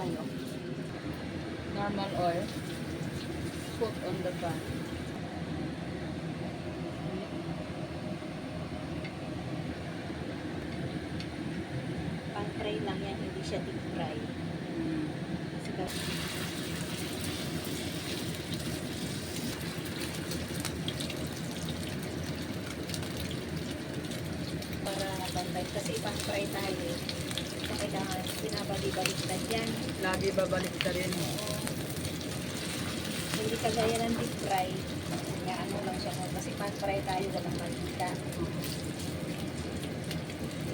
tayo. Normal oil. Put on the pan. Pan fry lang yan, hindi siya deep fry. Kasi para bantay. Kasi pan fry tayo eh. So, kailangan binabalik-baliktad yan. Lagi babalik ka rin. Oo. Hindi kagaya ng deep fry. Kaya ano lang siya mo. Kasi pan fry tayo, walang mantika.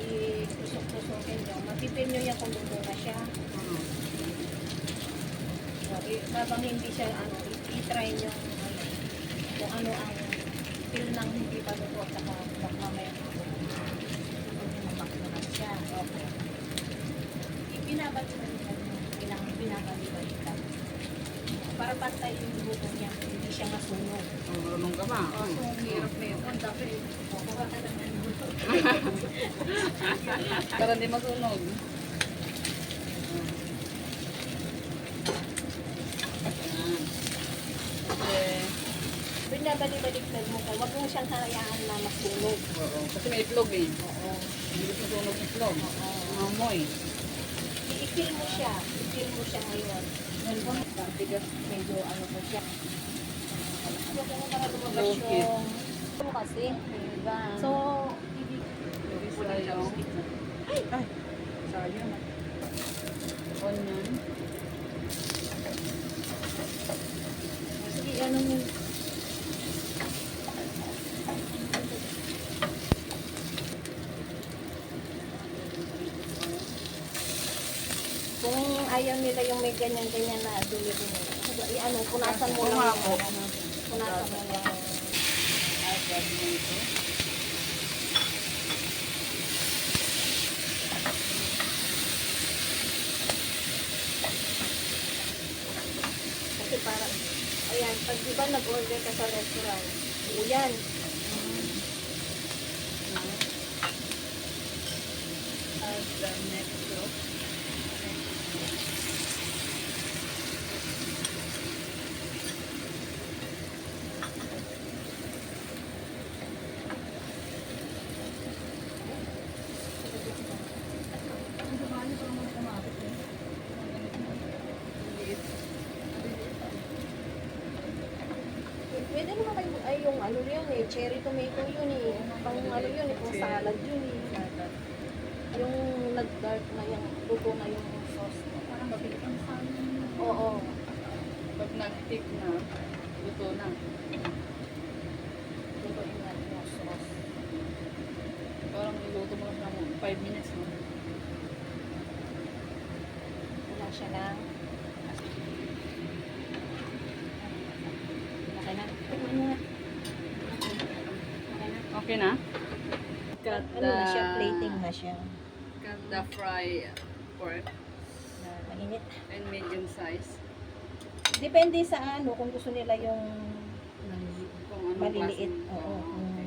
I-tusok-tusokin nyo. Matipin nyo yan kung luto na siya. So, babang hindi siya, i-try nyo kung ano ang feel ng hindi pa luto at saka mamaya mamaklunan siya. Okay. Ibinabalik-baliktad mo. Kailangan binabalik-baliktad. Para pantay yung luto niya, hindi siya masunog. Marunong ka ba? So, hirap na yun. Ang dapat kukuha ka lang ng luto. Para hindi masunog. Okay. Binabalik-baliktad mo ka. Huwag mo siyang hayaan na masunog. Oo. Kasi may itlog eh. Oo. Hindi ko sunog itlog. Oo. Amoy. I-feel mo siya. I-feel mo siya ngayon. Ngayon, bigas medyo ano po siya. Huwag mo para lumabas Okay. yung... Ano kasi? Diba? So, Sayang. Ay! Sayang. Onion. sige, ano yung... Kung ayaw nila yung may ganyan-ganyan na dumi-dumi, ano, punasan mo lang. Ako. Punasan mo lang. Ay, grabe na ito. Kasi parang, ayan, pag diba nag-order ka sa restaurant, yan. As the next look. Pwede naman kayo, ay yung ano yun eh, cherry tomato yun eh, pang ano yun eh, pang salad yun eh. Yung nag-dark na yung, luto na yung sauce. Parang mabilis ang salad. Oo. Pag nag-tick na, luto na. Lutuin na yung sauce. Parang niluto mo lang siya mo. 5 minutes, no? Wala siya ng... Okay na. Tignan mo nga. Okay na. Okay na? Cut Ano na siya? Plating na siya. Cut the fry pork Na mainit. and medium size. Depende sa ano, kung gusto nila yung Kung anong maliliit. klaseng- Oo. okay.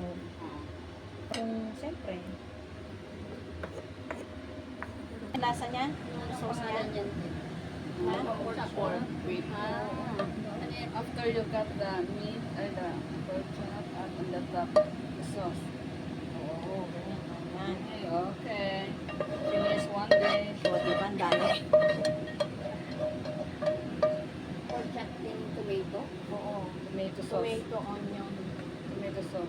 Kung siyempre. Ang lasa niya? Yung sauce niya? Ha? Pork with after you cut the meat or the pork chop at on the top the sauce. Oo, ganyan. Ganyan. Okay. Finish one dish. O, diba? Ang dami. Pork chop din tomato. Oo. Tomato sauce. Tomato, onion. Tomato sauce.